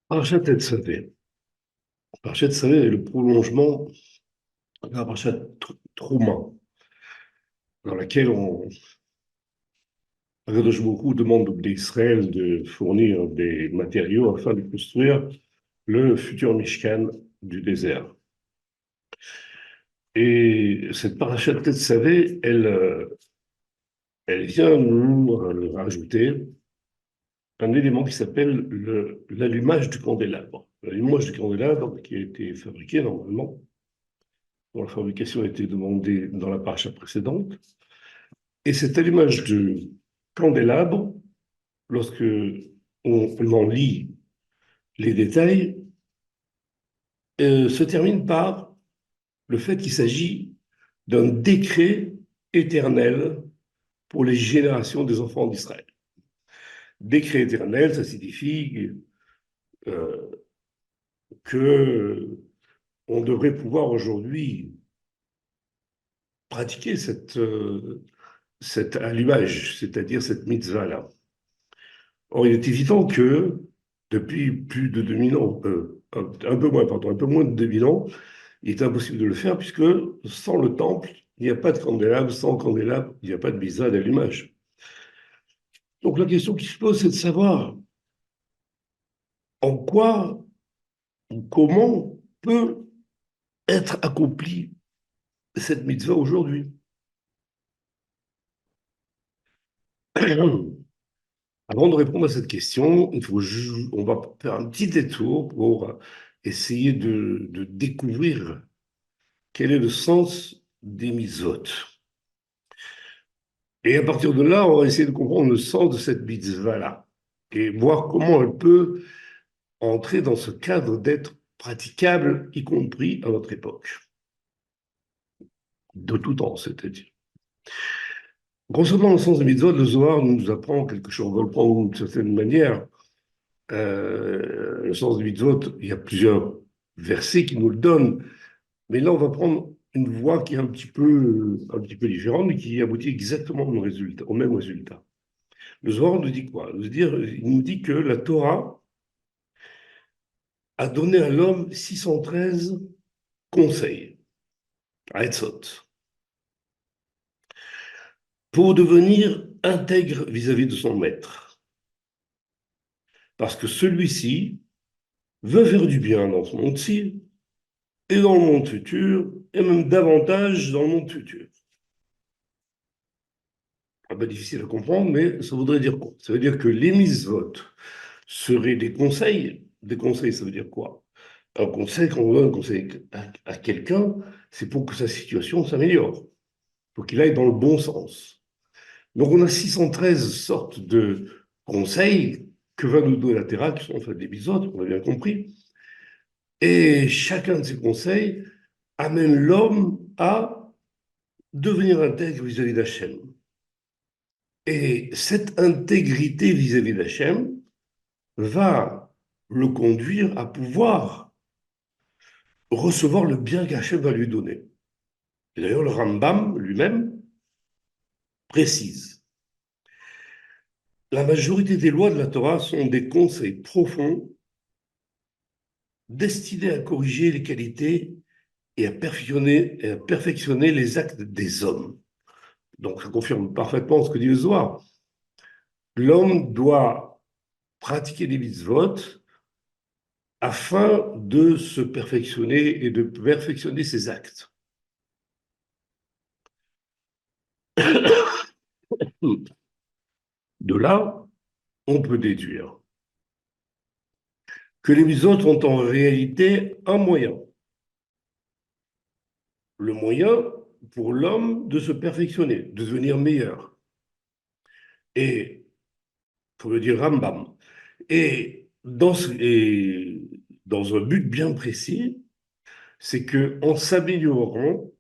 Parachat Tetzaveh. Parachat Tetzaveh est le prolongement de la Parachat Trouma, dans laquelle Akadosh Baruch Hu demande au peuple d'Israël de fournir des matériaux afin de construire le futur Mishkan du désert. Et cette Parachat Tetzaveh, elle vient nous rajouter un élément qui s'appelle l'allumage du candélabre. L'allumage du candélabre qui a été fabriqué normalement, dont la fabrication a été demandée dans la paracha précédente. Et cet allumage de candélabre, lorsque on en lit les détails, se termine par le fait qu'il s'agit d'un décret éternel pour les générations des enfants d'Israël. Décret éternel, ça signifie euh, que on devrait pouvoir aujourd'hui pratiquer cet allumage, c'est-à-dire cette mitzvah-là. Or, il est évident que depuis plus de 2000 ans, un peu moins, pardon, un peu moins de 2000 ans, il est impossible de le faire puisque sans le temple, il n'y a pas de candélabre, sans candélabre, il n'y a pas de mitzvah d'allumage. Donc la question qui se pose, c'est de savoir en quoi ou comment peut être accomplie cette mitzvah aujourd'hui. Avant de répondre à cette question, on va faire un petit détour pour essayer de découvrir quel est le sens des mitzvot. Et à partir de là, on va essayer de comprendre le sens de cette mitzvah-là et voir comment elle peut entrer dans ce cadre d'être praticable, y compris à notre époque, de tout temps, c'est-à-dire. Concernant le sens des mitzvot, le Zohar nous apprend quelque chose, on va le prendre d'une certaine manière. Le sens des mitzvot, il y a plusieurs versets qui nous le donnent, mais là, on va prendre une voie qui est un petit peu différente, mais qui aboutit exactement au même résultat. Le Zohar nous dit quoi? Il nous dit que la Torah a donné à l'homme 613 conseils, Hatzot, pour devenir intègre vis-à-vis de son maître. Parce que celui-ci veut faire du bien dans ce monde-ci, et dans le monde futur, et même davantage dans le monde futur. Ah ben, difficile à comprendre, mais ça voudrait dire quoi? Ça veut dire que les mitzvot seraient des conseils. Des conseils, ça veut dire quoi? Un conseil, quand on donne un conseil à quelqu'un, c'est pour que sa situation s'améliore, pour qu'il aille dans le bon sens. Donc on a 613 sortes de conseils que va nous donner la Torah, qui sont en fait des mitzvot, on a bien compris. Et chacun de ces conseils amène l'homme à devenir intègre vis-à-vis d'Hachem. Et cette intégrité vis-à-vis d'Hachem va le conduire à pouvoir recevoir le bien qu'Hachem va lui donner. Et d'ailleurs, le Rambam lui-même précise. La majorité des lois de la Torah sont des conseils profonds destinés à corriger les qualités et à perfectionner les actes des hommes. Donc, ça confirme parfaitement ce que dit le Zohar. L'homme doit pratiquer les mitzvot afin de se perfectionner et de perfectionner ses actes. De là, on peut déduire que les mitzvot ont en réalité un moyen. Le moyen pour l'homme de se perfectionner, de devenir meilleur. Et, pour le dire Rambam, et dans un but bien précis, c'est qu'en s'améliorant,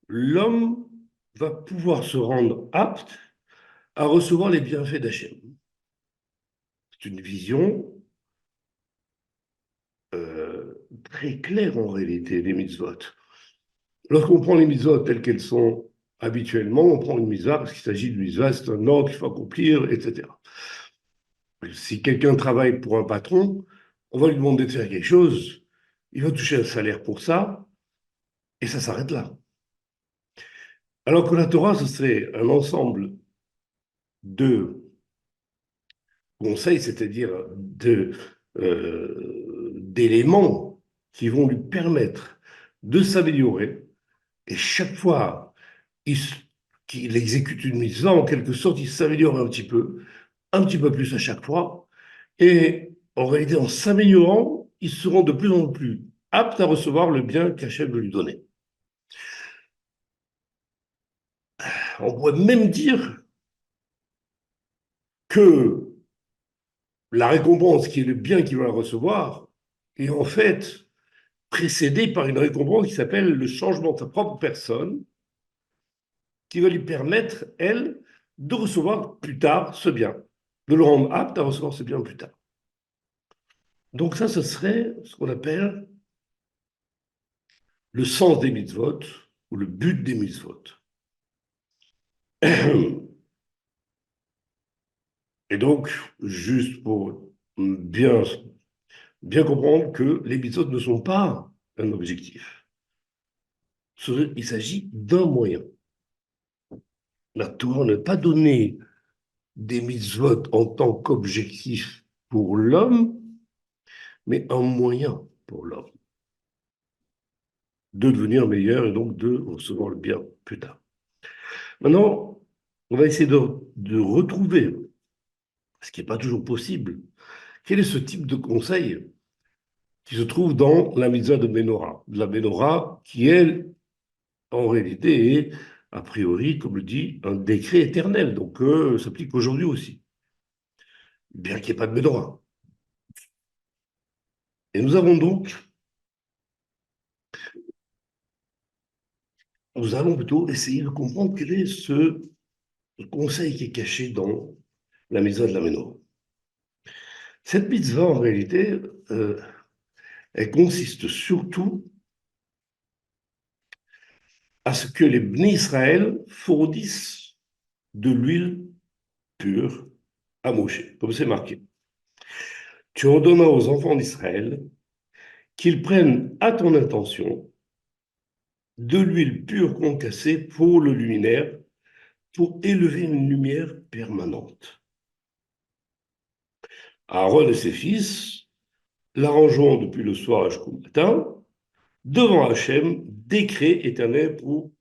l'homme va pouvoir se rendre apte à recevoir les bienfaits d'Hachem. C'est une vision très claire en réalité des mitzvot. Lorsqu'on prend les mitzvot telles qu'elles sont habituellement, on prend une mitzvah parce qu'il s'agit de mitzvah, c'est un ordre qu'il faut accomplir, etc. Si quelqu'un travaille pour un patron, on va lui demander de faire quelque chose, il va toucher un salaire pour ça, et ça s'arrête là. Alors que la Torah, ce serait un ensemble de conseils, c'est-à-dire d'éléments qui vont lui permettre de s'améliorer. Et chaque fois il, qu'il exécute une mise en quelque sorte, il s'améliore un petit peu plus à chaque fois. Et en réalité, en s'améliorant, ils seront de plus en plus aptes à recevoir le bien qu'Hachem veut lui donner. On pourrait même dire que la récompense, qui est le bien qu'il va recevoir, est en fait précédée par une récompense qui s'appelle le changement de sa propre personne, qui va lui permettre, elle, de recevoir plus tard ce bien, de le rendre apte à recevoir ce bien plus tard. Donc ça, ce serait ce qu'on appelle le sens des mitzvot ou le but des mitzvot. Et donc, juste pour bien, bien comprendre que les mitzvot ne sont pas un objectif. Il s'agit d'un moyen. La Torah n'a pas donné des mitzvot en tant qu'objectif pour l'homme, mais un moyen pour l'homme de devenir meilleur et donc de recevoir le bien plus tard. Maintenant, on va essayer de retrouver, ce qui n'est pas toujours possible, quel est ce type de conseil qui se trouve dans la mitzvah de Ménorah. La Ménorah qui, elle, en réalité, est, a priori, comme le dit, un décret éternel, donc s'applique aujourd'hui aussi, bien qu'il n'y ait pas de Ménorah. Et nous avons donc, nous allons plutôt essayer de comprendre quel est ce conseil qui est caché dans la mitzvah de la Ménorah. Cette mitzvah, en réalité, elle consiste surtout à ce que les Bnei Israël fournissent de l'huile pure à Moshe, comme c'est marqué. Tu ordonnas aux enfants d'Israël qu'ils prennent à ton intention de l'huile pure concassée pour le luminaire, pour élever une lumière permanente. Aaron et ses fils l'arrangeront depuis le soir jusqu'au matin, devant Hachem, décret éternel pour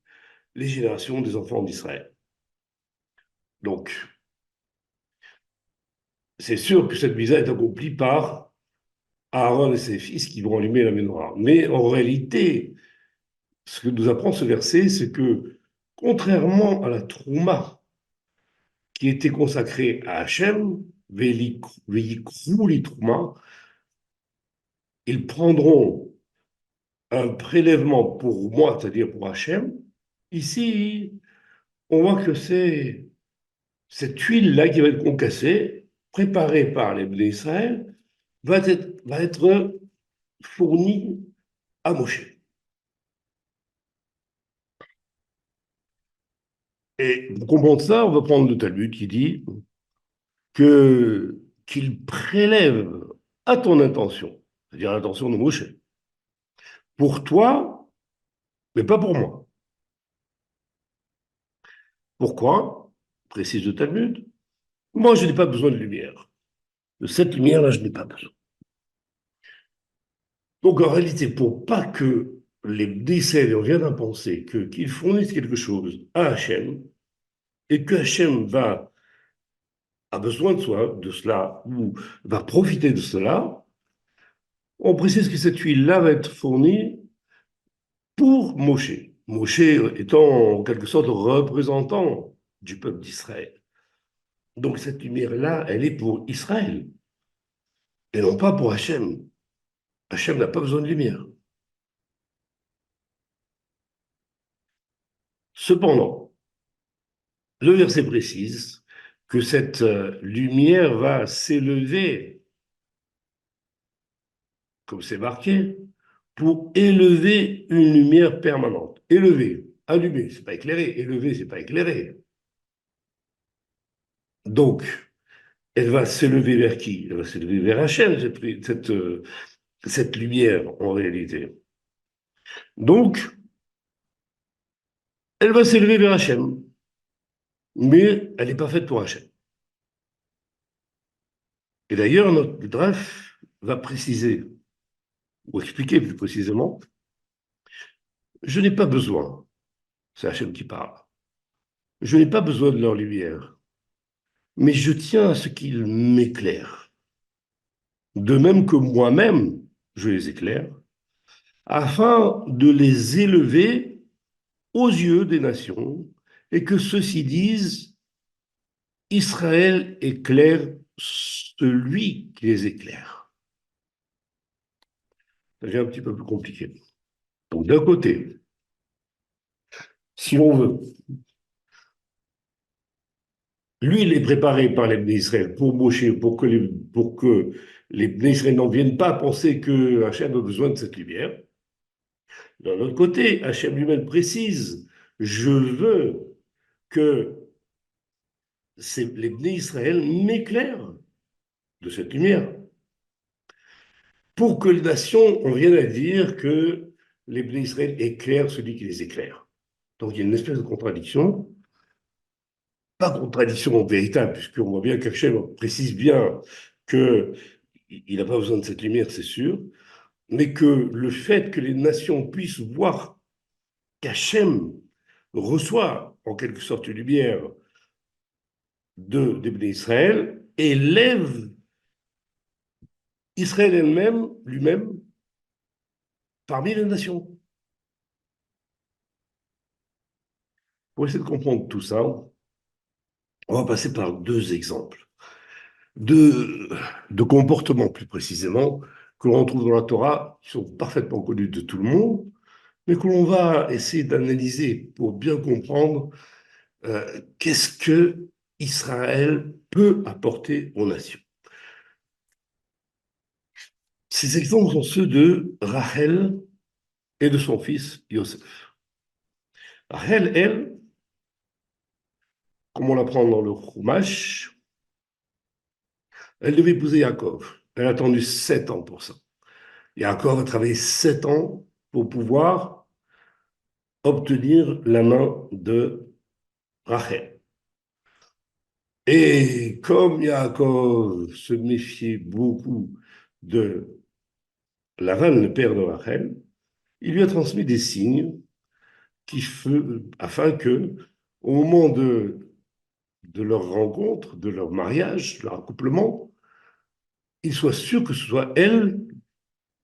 les générations des enfants d'Israël. Donc, c'est sûr que cette visa est accomplie par Aaron et ses fils qui vont allumer la menorah. Mais en réalité, ce que nous apprend ce verset, c'est que, contrairement à la Trouma, qui était consacrée à Hachem, Veyikrou li Trouma, ils prendront un prélèvement pour moi, c'est-à-dire pour Hachem. Ici, on voit que c'est cette huile-là qui va être concassée, préparée par les Bnei Israël, va être fournie à Moshe. Et pour comprendre ça, on va prendre le Talmud qui dit qu'il prélève à ton intention, c'est-à-dire l'intention de Moshe, pour toi, mais pas pour moi. Pourquoi? Précise le Talmud. Moi, je n'ai pas besoin de lumière. De cette lumière-là, je n'ai pas besoin. Donc, en réalité, pour pas que les décès viennent à penser qu'ils fournissent quelque chose à Hachem, et que Hachem a besoin de cela, ou va profiter de cela, on précise que cette huile-là va être fournie pour Moshe. Moshe étant en quelque sorte représentant du peuple d'Israël. Donc cette lumière-là, elle est pour Israël, et non pas pour Hachem. Hachem n'a pas besoin de lumière. Cependant, le verset précise que cette lumière va s'élever, comme c'est marqué, pour élever une lumière permanente. Élever, allumer, c'est pas éclairé. Élever, c'est pas éclairé. Donc, elle va s'élever vers qui? Elle va s'élever vers Hachem, cette lumière en réalité. Donc, elle va s'élever vers Hachem, mais elle n'est pas faite pour Hachem. Et d'ailleurs, notre draft va préciser, ou expliquer plus précisément, je n'ai pas besoin, c'est Hachem qui parle, je n'ai pas besoin de leur lumière, mais je tiens à ce qu'ils m'éclairent. De même que moi-même, je les éclaire, afin de les élever aux yeux des nations, et que ceux-ci disent, Israël éclaire celui qui les éclaire. Ça devient un petit peu plus compliqué. Donc d'un côté, si on veut, lui, il est préparé par les Bnei Israël pour Moshe, pour que les Bnei Israël n'en viennent pas à penser que Hachem a besoin de cette lumière. D'un autre côté, Hachem lui-même précise, je veux que les Bnei Israël m'éclairent de cette lumière, pour que les nations en viennent à dire que les Bnei Israël éclairent celui qui les éclaire. Donc il y a une espèce de contradiction, pas contradiction véritable, puisqu'on voit bien qu'Hachem précise bien qu'il n'a pas besoin de cette lumière, c'est sûr, mais que le fait que les nations puissent voir qu'Hachem reçoit en quelque sorte une lumière des Bnei Israël élève Israël elle-même, lui-même, parmi les nations. Pour essayer de comprendre tout ça, on va passer par deux exemples de, de comportements, plus précisément, que l'on trouve dans la Torah, qui sont parfaitement connus de tout le monde, mais que l'on va essayer d'analyser pour bien comprendre qu'est-ce que Israël peut apporter aux nations. Ces exemples sont ceux de Rachel et de son fils Yosef. Rachel, elle, comme on l'apprend dans le Chumash, elle devait épouser Yaakov. Elle a attendu 7 ans pour ça. Yaakov a travaillé 7 ans pour pouvoir obtenir la main de Rachel. Et comme Yaakov se méfiait beaucoup de Lavan, le père de Rachel, il lui a transmis des signes afin que, au moment de leur rencontre, de leur mariage, de leur accouplement, il soit sûr que ce soit elle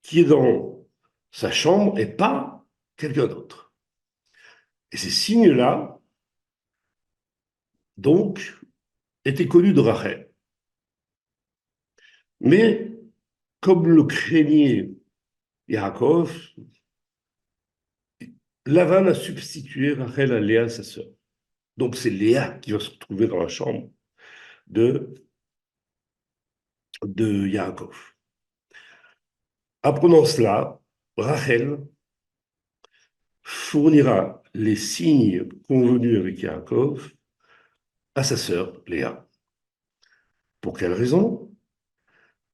qui est dans sa chambre et pas quelqu'un d'autre. Et ces signes-là, donc, étaient connus de Rachel. Mais, comme le craignait Yaakov, Lavan a substitué Rachel à Léa, sa sœur. Donc, c'est Léa qui va se retrouver dans la chambre de, de Yaakov. Apprenant cela, Rachel fournira les signes convenus avec Yaakov à sa sœur Léa. Pour quelle raison?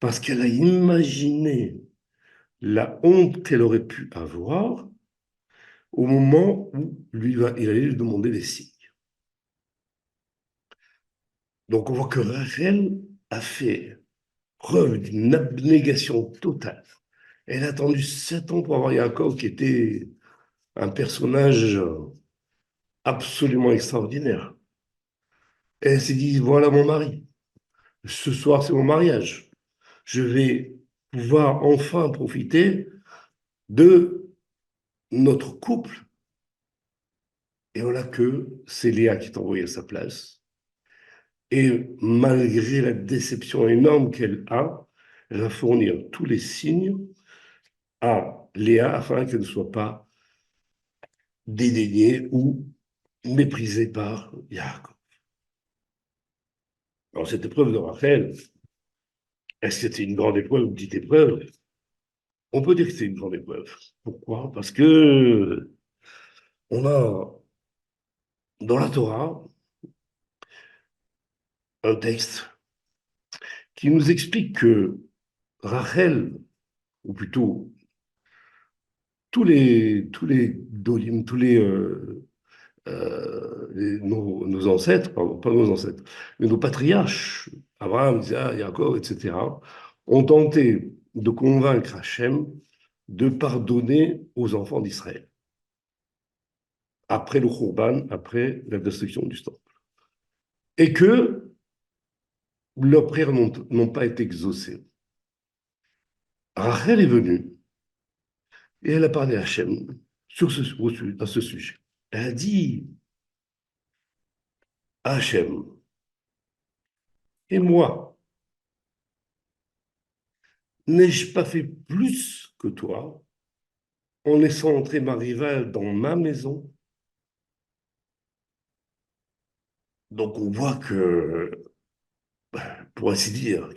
Parce qu'elle a imaginé la honte qu'elle aurait pu avoir au moment où il allait lui demander des signes. Donc on voit que Rachel a fait preuve d'une abnégation totale. Elle a attendu 7 ans pour avoir Yaakov, qui était un personnage absolument extraordinaire. Et elle s'est dit, voilà mon mari. Ce soir, c'est mon mariage. Je vais pouvoir enfin profiter de notre couple. Et voilà que c'est Léa qui est envoyée à sa place. Et malgré la déception énorme qu'elle a, elle va fournir tous les signes à Léa afin qu'elle ne soit pas dédaignée ou méprisée par Yaakov. Alors cette épreuve de Rachel, est-ce que c'était une grande épreuve ou une petite épreuve? On peut dire que c'est une grande épreuve. Pourquoi? Parce que on a dans la Torah un texte qui nous explique que Rachel, ou plutôt tous les dolim, nos ancêtres, pardon, pas nos ancêtres, mais nos patriarches, Abraham, Isaac, Jacob, etc., ont tenté de convaincre Hachem de pardonner aux enfants d'Israël, après le Khurban, après la destruction du temple. Et que leurs prières n'ont pas été exaucées. Rachel est venue et elle a parlé à Hachem à ce sujet. Elle a dit à Hachem, et moi, n'ai-je pas fait plus que toi en laissant entrer ma rivale dans ma maison? Donc on voit que, pour ainsi dire,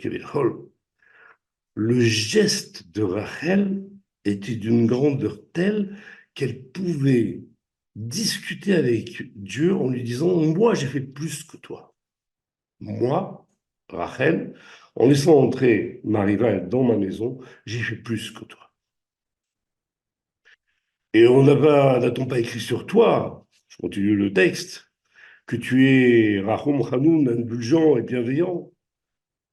le geste de Rachel était d'une grandeur telle qu'elle pouvait discuter avec Dieu en lui disant, moi j'ai fait plus que toi. Moi, Rachel, en laissant entrer ma rivale dans ma maison, j'ai fait plus que toi. Et n'a-t-on pas écrit sur toi, je continue le texte, que tu es Rahum Hanoun, indulgent et bienveillant.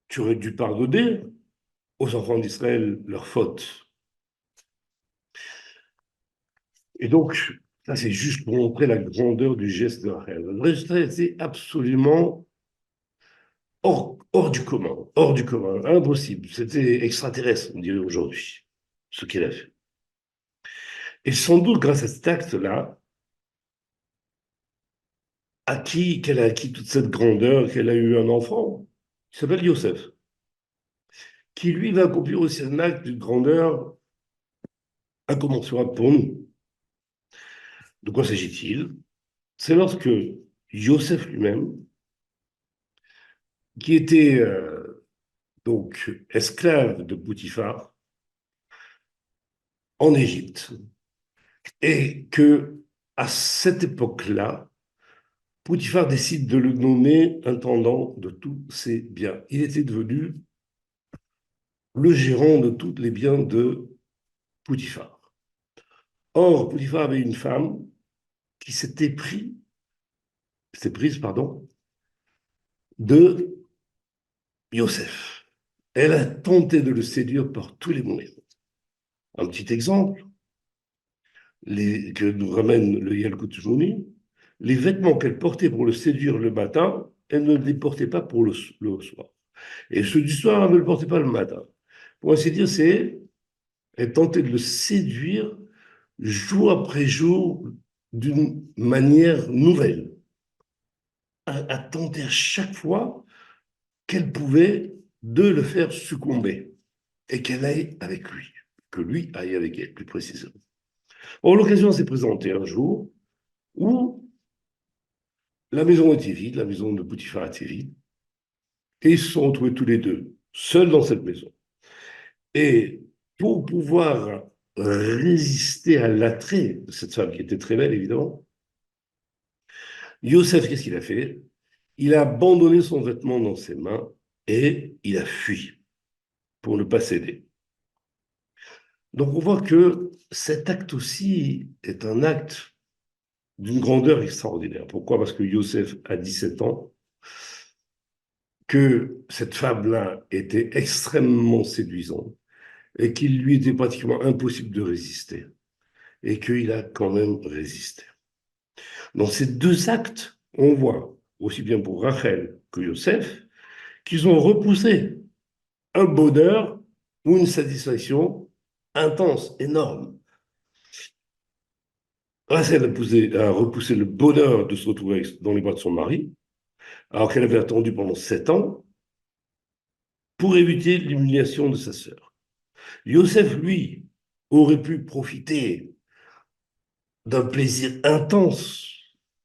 Tu aurais dû pardonner aux enfants d'Israël leurs fautes. Et donc, ça c'est juste pour montrer la grandeur du geste de Rachel. Le résultat était absolument hors du commun, impossible. C'était extraterrestre, on dirait aujourd'hui, ce qu'elle a fait. Et sans doute, grâce à cet acte-là, qu'elle a acquis toute cette grandeur, qu'elle a eu un enfant, qui s'appelle Yosef, qui lui va accomplir aussi un acte de grandeur incommensurable pour nous. De quoi s'agit-il? C'est lorsque Yosef lui-même, qui était donc esclave de Poutifar en Égypte, et que à cette époque-là, Poutifar décide de le nommer intendant de tous ses biens. Il était devenu le gérant de tous les biens de Poutifar. Or, Poutifar avait une femme qui s'était prise, pardon, de Yosef. Elle a tenté de le séduire par tous les moyens. Un petit exemple que nous ramène le Yalkut Shmoni, les vêtements qu'elle portait pour le séduire le matin, elle ne les portait pas pour le soir. Et ceux du soir, elle ne le portait pas le matin. Pour ainsi dire, elle tentait de le séduire jour après jour d'une manière nouvelle, à tenter à chaque fois qu'elle pouvait de le faire succomber et qu'elle aille avec lui, que lui aille avec elle, plus précisément. Or, l'occasion s'est présentée un jour où la maison était vide, la maison de Poutifar était vide, et ils se sont retrouvés tous les deux, seuls dans cette maison. Et pour pouvoir résister à l'attrait de cette femme qui était très belle, évidemment, Yosef, qu'est-ce qu'il a fait? Il a abandonné son vêtement dans ses mains et il a fui pour ne pas céder. Donc on voit que cet acte aussi est un acte d'une grandeur extraordinaire. Pourquoi? Parce que Yosef a 17 ans, que cette femme-là était extrêmement séduisante et qu'il lui était pratiquement impossible de résister et qu'il a quand même résisté. Dans ces deux actes, on voit, aussi bien pour Rachel que Yosef, qu'ils ont repoussé un bonheur ou une satisfaction intense, énorme. Rachel a repoussé le bonheur de se retrouver dans les bras de son mari, alors qu'elle avait attendu pendant 7 ans, pour éviter l'humiliation de sa sœur. Yosef, lui, aurait pu profiter d'un plaisir intense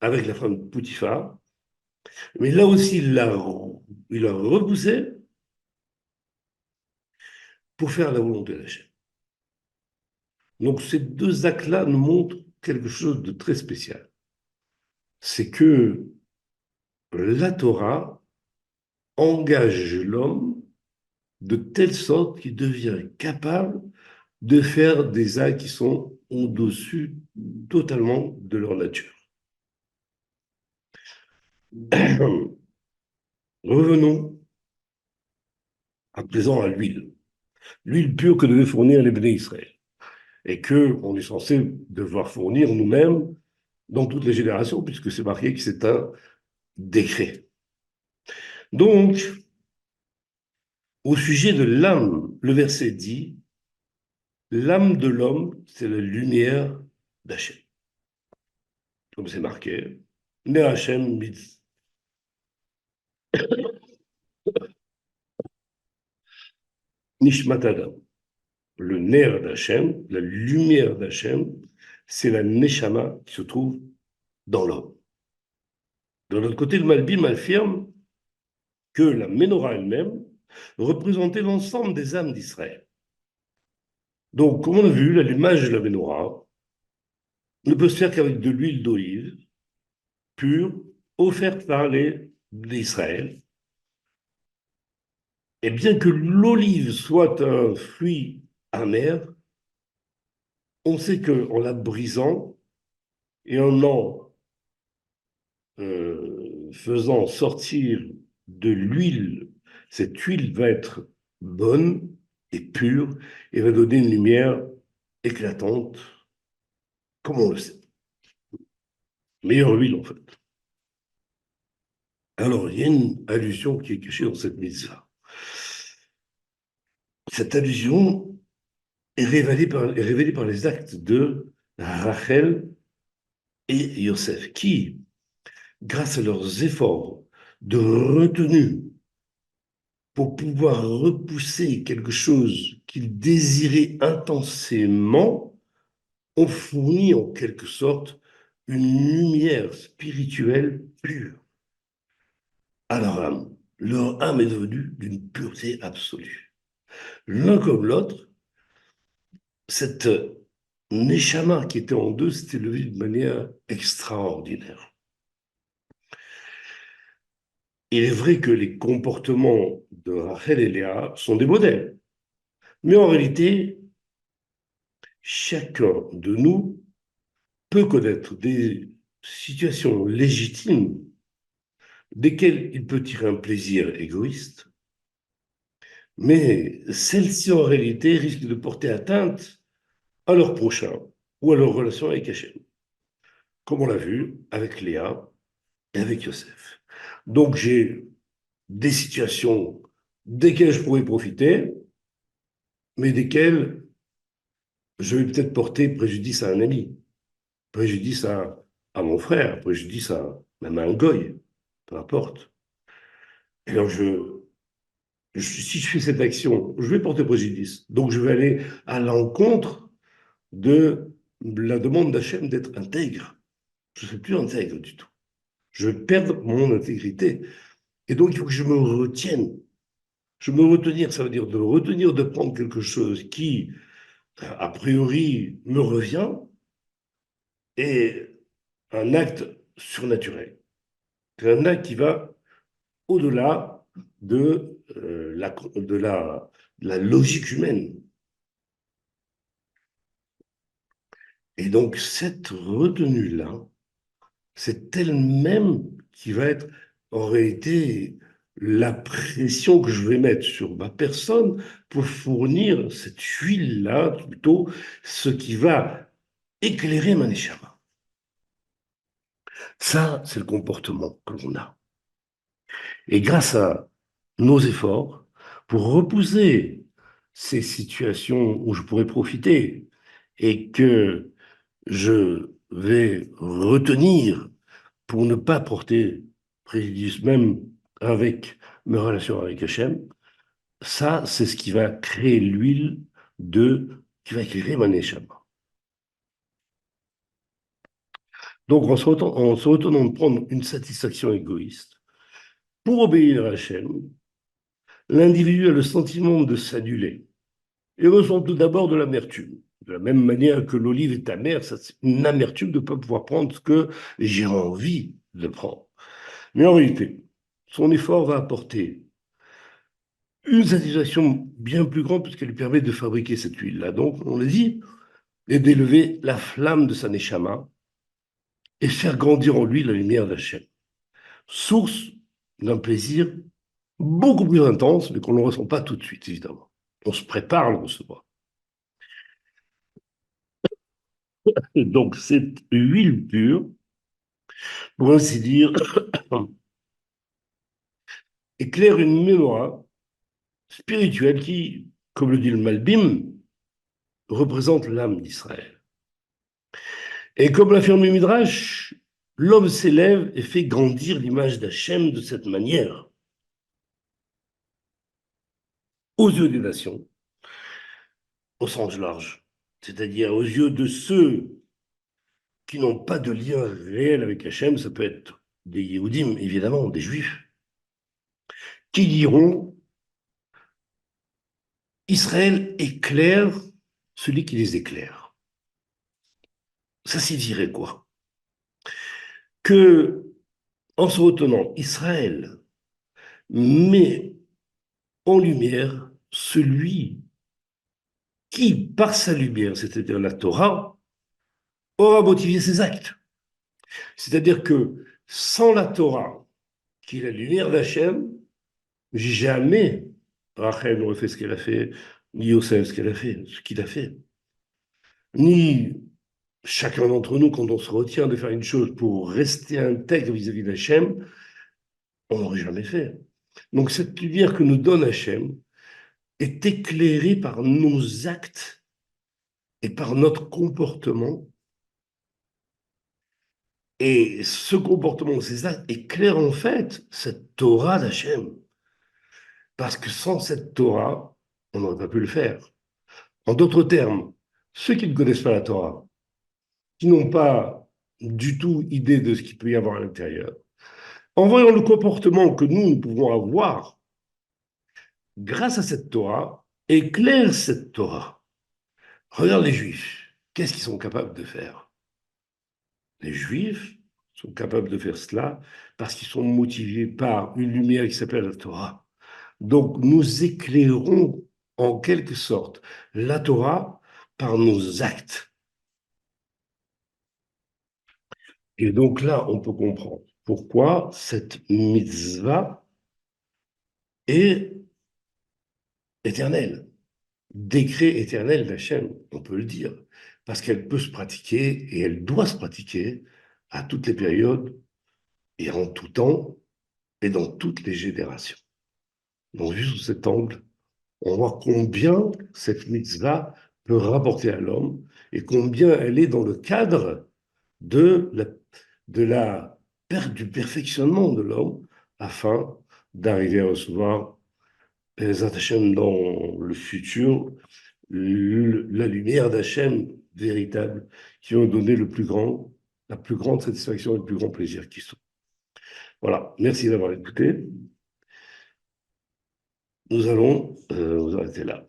avec la femme de Poutifar, mais là aussi, il a repoussé pour faire la volonté de Hachem. Donc ces deux actes-là nous montrent quelque chose de très spécial. C'est que la Torah engage l'homme de telle sorte qu'il devient capable de faire des actes qui sont au-dessus totalement de leur nature. Revenons à présent à l'huile. L'huile pure que devaient fournir les béné Israël et qu'on est censé devoir fournir nous-mêmes dans toutes les générations, puisque c'est marqué que c'est un décret. Donc, au sujet de l'âme, le verset dit, l'âme de l'homme, c'est la lumière d'Hachem. Comme c'est marqué, Ne Hachem mit Nishmat Adam. Le nerf d'Hachem, la lumière d'Hachem, c'est la Neshama qui se trouve dans l'homme. De l'autre côté, le Malbim affirme que la Ménorah elle-même représentait l'ensemble des âmes d'Israël. Donc, comme on a vu, l'allumage de la Ménorah ne peut se faire qu'avec de l'huile d'olive pure, offerte par les d'Israël. Et bien que l'olive soit un fruit amer, on sait qu'en la brisant et en faisant sortir de l'huile, cette huile va être bonne et pure et va donner une lumière éclatante, comme on le sait. Meilleure huile, en fait. Alors, il y a une allusion qui est cachée dans cette mitzvah. Cette allusion est révélée par les actes de Rachel et Yosef, qui, grâce à leurs efforts de retenue pour pouvoir repousser quelque chose qu'ils désiraient intensément, ont fourni en quelque sorte une lumière spirituelle pure à leur âme. Leur âme est devenue d'une pureté absolue. L'un comme l'autre, cette Neshama qui était en deux s'était levée d'une manière extraordinaire. Il est vrai que les comportements de Rachel et Léa sont des modèles. Mais en réalité, chacun de nous peut connaître des situations légitimes desquelles il peut tirer un plaisir égoïste, mais celles-ci en réalité risquent de porter atteinte à leur prochain ou à leur relation avec Hachem, comme on l'a vu avec Léa et avec Yosef. Donc j'ai des situations desquelles je pourrais profiter, mais desquelles je vais peut-être porter préjudice à un ami, préjudice à mon frère, préjudice à même à un goy, peu importe. Et alors si je fais cette action, je vais porter préjudice. Donc je vais aller à l'encontre de la demande d'Hachem d'être intègre. Je ne serai plus intègre du tout. Je vais perdre mon intégrité. Et donc il faut que je me retienne. Je me retenir, ça veut dire de retenir de prendre quelque chose qui, a priori, me revient, et un acte surnaturel. C'est un acte qui va au-delà de la logique humaine. Et donc, cette retenue-là, c'est elle-même qui va être en réalité la pression que je vais mettre sur ma personne pour fournir cette huile-là, plutôt ce qui va éclairer ma neshama. Ça, c'est le comportement que l'on a. Et grâce à nos efforts, pour repousser ces situations où je pourrais profiter et que je vais retenir pour ne pas porter préjudice même avec mes relations avec Hachem, ça, c'est ce qui va créer l'huile qui va éclairer ma neshama. Donc, en se retenant de prendre une satisfaction égoïste, pour obéir à Hachem, l'individu a le sentiment de s'annuler et ressent tout d'abord de l'amertume. De la même manière que l'olive est amère, c'est une amertume de ne pas pouvoir prendre ce que j'ai envie de prendre. Mais en réalité, son effort va apporter une satisfaction bien plus grande puisqu'elle lui permet de fabriquer cette huile-là. Donc, on l'a dit, et d'élever la flamme de sa neshama et faire grandir en lui la lumière d'Hachem. Source d'un plaisir beaucoup plus intense, mais qu'on ne ressent pas tout de suite, évidemment. On se prépare à le recevoir. Et donc, cette huile pure, pour ainsi dire, éclaire une mémoire spirituelle qui, comme le dit le Malbim, représente l'âme d'Israël. Et comme l'affirme le Midrash, l'homme s'élève et fait grandir l'image d'Hachem de cette manière, aux yeux des nations, au sens large, c'est-à-dire aux yeux de ceux qui n'ont pas de lien réel avec Hachem, ça peut être des Yéhoudim, évidemment, des Juifs, qui diront Israël éclaire celui qui les éclaire. Ça signifierait quoi? Que, en se retenant, Israël met en lumière celui qui, par sa lumière, c'est-à-dire la Torah, aura motivé ses actes. C'est-à-dire que sans la Torah, qui est la lumière d'Hachem, jamais Rachel n'aurait fait ce qu'elle a fait, ni Yosef ce qu'elle a fait, ce qu'il a fait. Ni chacun d'entre nous, quand on se retient de faire une chose pour rester intègre vis-à-vis d'Hachem, on n'aurait jamais fait. Donc cette lumière que nous donne Hachem est éclairée par nos actes et par notre comportement. Et ce comportement, ces actes éclairent en fait cette Torah d'Hachem. Parce que sans cette Torah, on n'aurait pas pu le faire. En d'autres termes, ceux qui ne connaissent pas la Torah, qui n'ont pas du tout idée de ce qu'il peut y avoir à l'intérieur, en voyant le comportement que nous pouvons avoir grâce à cette Torah, éclairent cette Torah. Regarde les Juifs, qu'est-ce qu'ils sont capables de faire? Les Juifs sont capables de faire cela parce qu'ils sont motivés par une lumière qui s'appelle la Torah. Donc nous éclairons en quelque sorte la Torah par nos actes. Et donc là, on peut comprendre pourquoi cette mitzvah est éternelle, décret éternel d'Hachem, on peut le dire, parce qu'elle peut se pratiquer et elle doit se pratiquer à toutes les périodes et en tout temps et dans toutes les générations. Donc, vu sous cet angle, on voit combien cette mitzvah peut rapporter à l'homme et combien elle est dans le cadre de la perte du perfectionnement de l'homme afin d'arriver à recevoir Hachem dans le futur, la lumière d'Hachem véritable qui va nous donner la plus grande satisfaction et le plus grand plaisir qui soit. Voilà, merci d'avoir écouté. Nous allons nous arrêter là.